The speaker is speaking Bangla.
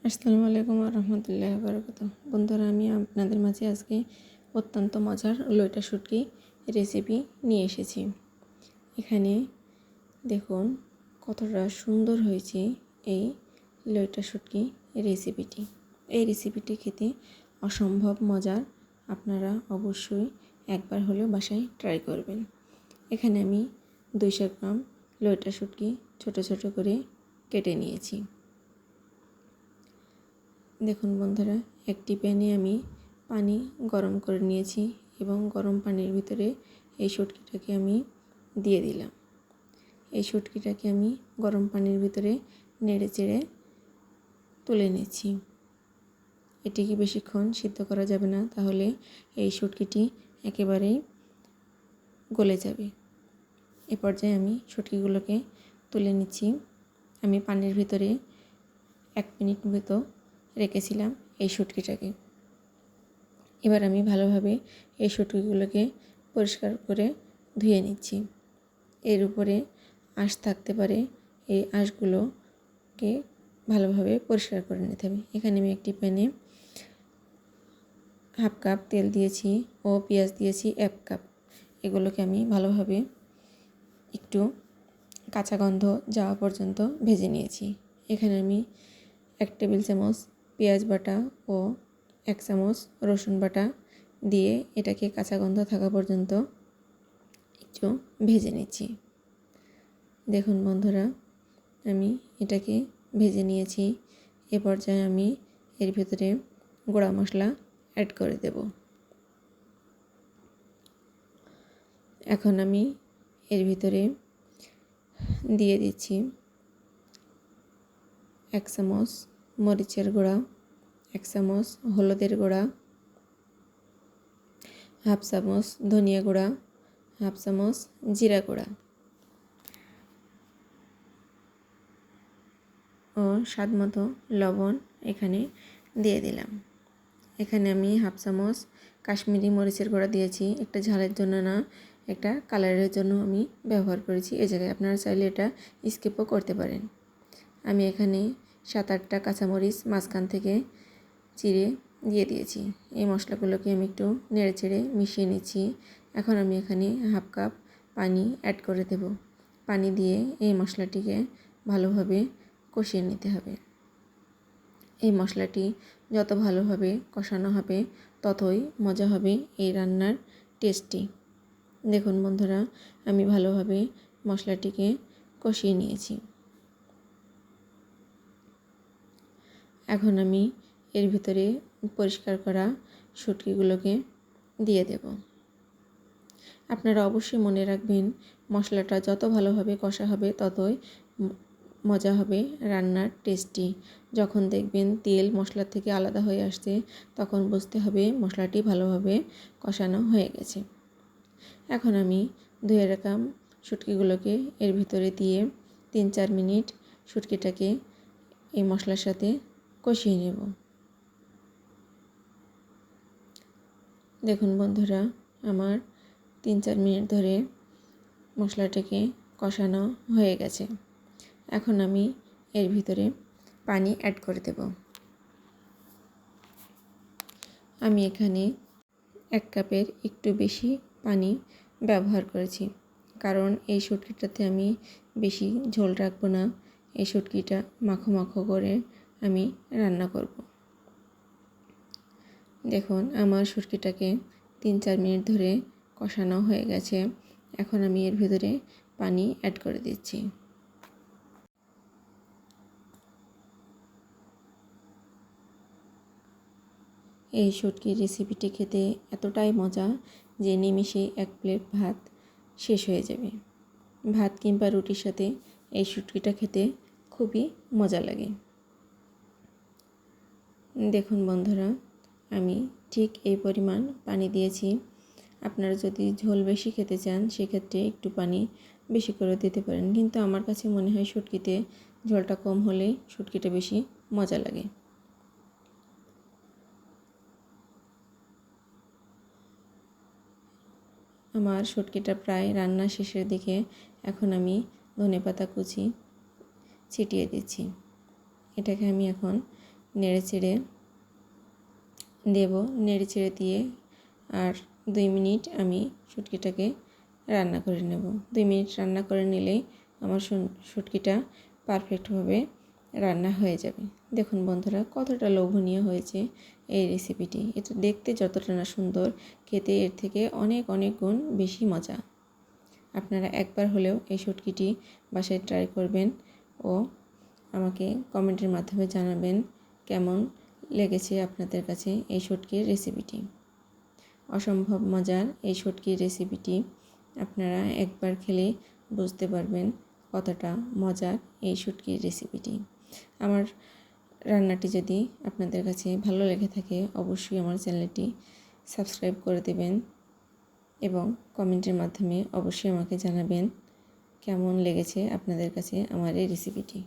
আসসালামু আলাইকুম রহমতুল্লাহ বারাকাতু। বন্ধুরা, আমি আপনাদের মাঝে আজকে অত্যন্ত মজার লইটা শুটকি রেসিপি নিয়ে এসেছি। এখানে দেখুন কতটা সুন্দর হয়েছে এই লইটা শুটকি রেসিপিটি। এই রেসিপিটি খেতে অসম্ভব মজার। আপনারা অবশ্যই একবার হলেও বাসায় ট্রাই করবেন। এখানে আমি 200 গ্রাম লইটা শুটকি ছোট ছোট করে কেটে নিয়েছি। দেখুন বন্ধুরা, একটি প্যানে আমি পানি গরম করে নিয়েছি এবং গরম পানির ভিতরে এই শুটকিটাকে আমি দিয়ে দিলাম। এই শুটকিটাকে আমি গরম পানির ভিতরে নেড়ে চেড়ে তুলে নিচ্ছি। এটিকে বেশিক্ষণ সিদ্ধ করা যাবে না, তাহলে এই শুটকিটি একেবারেই গলে যাবে। এ পর্যায়ে আমি শুটকিগুলোকে তুলে নিচ্ছি। আমি পানির ভিতরে 1 মিনিট মতো রেখেছিলাম এই শুটকিটাকে। এবার আমি ভালোভাবে এই শুটকিগুলোকে পরিষ্কার করে ধুয়ে নিচ্ছি। এর উপরে আঁশ থাকতে পারে, এই আঁশগুলোকে ভালোভাবে পরিষ্কার করে নিতে হবে। এখানে আমি একটি প্যানে 1/2 কাপ তেল দিয়েছি ও পেঁয়াজ দিয়েছি 1 কাপ। এগুলোকে আমি ভালোভাবে একটু কাঁচা গন্ধ যাওয়া পর্যন্ত ভেজে নিয়েছি। এখানে আমি 1 টেবিল চামচ পেঁয়াজ বাটা ও 1 চামচ রসুন বাটা দিয়ে এটাকে কাঁচা গন্ধ থাকা পর্যন্ত একটু ভেজে নিচ্ছি। দেখুন বন্ধুরা, আমি এটাকে ভেজে নিয়েছি। এ পর্যায়ে আমি এর ভিতরে গুঁড়া মশলা অ্যাড করে দেব। এখন আমি এর ভিতরে দিয়ে দিচ্ছি 1 চামচ মরিচের গুঁড়া, 1 চামচ হলুদের গুঁড়া, 1/2 চামচ ধনিয়া গুঁড়া, 1/2 চামচ জিরা গুঁড়া ও স্বাদ মতো লবণ এখানে দিয়ে দিলাম। এখানে আমি 1/2 চামচ কাশ্মীরি মরিচের গুঁড়া দিয়েছি। একটা ঝালের জন্য না, একটা কালারের জন্য আমি ব্যবহার করেছি। এই জায়গায় আপনারা চাইলে এটা স্কিপও করতে পারেন। আমি এখানে 7-8টা কাঁচামরিচ মাঝখান থেকে চিড়ে দিয়ে দিয়েছি। এই মশলাগুলোকে আমি একটু নেড়ে চেড়ে মিশিয়ে নিচ্ছি। এখন আমি এখানে 1/2 কাপ পানি অ্যাড করে দেব। পানি দিয়ে এই মশলাটিকে ভালোভাবে কষিয়ে নিতে হবে। এই মশলাটি যত ভালোভাবে কষানো হবে ততই মজা হবে এই রান্নার টেস্টি। দেখুন বন্ধুরা, আমি ভালোভাবে মশলাটিকে কষিয়ে নিয়েছি। এখন আমি এর ভিতরে পরিষ্কার করা শুটকিগুলোকে দিয়ে দেব। আপনারা অবশ্যই মনে রাখবেন, মশলাটা যত ভালোভাবে কষা হবে ততই মজা হবে রান্নার টেস্টি। যখন দেখবেন তেল মশলা থেকে আলাদা হয়ে আসছে, তখন বুঝতে হবে মশলাটি ভালোভাবে কষানো হয়ে গেছে। এখন আমি ধুয়ে রাখা শুটকিগুলোকে এর ভিতরে দিয়ে 3-4 মিনিট শুটকিটাকে এই মশলার সাথে কষিয়ে নেব। দেখুন বন্ধুরা, আমার 3-4 মিনিট ধরে মশলাটাকে কষানো হয়ে গেছে। এখন আমি এর ভিতরে পানি অ্যাড করে দেব। আমি এখানে 1 কাপের একটু বেশি পানি ব্যবহার করেছি, কারণ এই শুটকিটাতে আমি বেশি ঝোল রাখবো না। এই শুটকিটা মাখো মাখো করে আমি রান্না করব। দেখুন আমার শুটকিটাকে 3-4 মিনিট ধরে কষানো হয়ে গেছে। এখন আমি এর ভিতরে পানি অ্যাড করে দিচ্ছি। এই শুটকির রেসিপিটি খেতে এতটাই মজা যে নিমেষে 1 প্লেট ভাত শেষ হয়ে যাবে। ভাত কিংবা রুটির সাথে এই শুটকিটা খেতে খুবই মজা লাগে। দেখুন বন্ধুরা, আমি ঠিক এই পরিমাণ পানি দিয়েছি। আপনারা যদি ঝোল বেশি খেতে চান সেক্ষেত্রে একটু পানি বেশি করে দিতে পারেন, কিন্তু আমার কাছে মনে হয় শুটকিতে ঝোলটা কম হলেই শুটকিটা বেশি মজা লাগে। আমার শুটকিটা প্রায় রান্না শেষের দিকে। এখন আমি ধনেপাতা কুচি ছিটিয়ে দিচ্ছি। এটাকে আমি এখন নেড়ে চেড়ে দেব। নেড়ে চেড়ে দিয়ে আর 2 মিনিট আমি শুটকিটাকে রান্না করে নেব। 2 মিনিট রান্না করে নিলেই আমার শুটকিটা পারফেক্টভাবে রান্না হয়ে যাবে। দেখুন বন্ধুরা, কতটা লোভনীয় হয়েছে এই রেসিপিটি। এটা দেখতে যতটা না সুন্দর, খেতে এর থেকে অনেক অনেক গুণ বেশি মজা। আপনারা একবার হলেও এই শুটকিটি বাসায় ট্রাই করবেন ও আমাকে কমেন্টের মাধ্যমে জানাবেন কেমন লেগেছে আপনাদের কাছে এই শুটকির রেসিপিটি। অসম্ভব মজার এই শুটকির রেসিপিটি আপনারা একবার খেলে বুঝতে পারবেন কতটা মজার এই শুটকির রেসিপিটি। আমার রান্নাটি যদি আপনাদের কাছে ভালো লেগে থাকে অবশ্যই আমার চ্যানেলটি সাবস্ক্রাইব করে দেবেন এবং কমেন্টের মাধ্যমে অবশ্যই আমাকে জানাবেন কেমন লেগেছে আপনাদের কাছে আমার এই রেসিপিটি।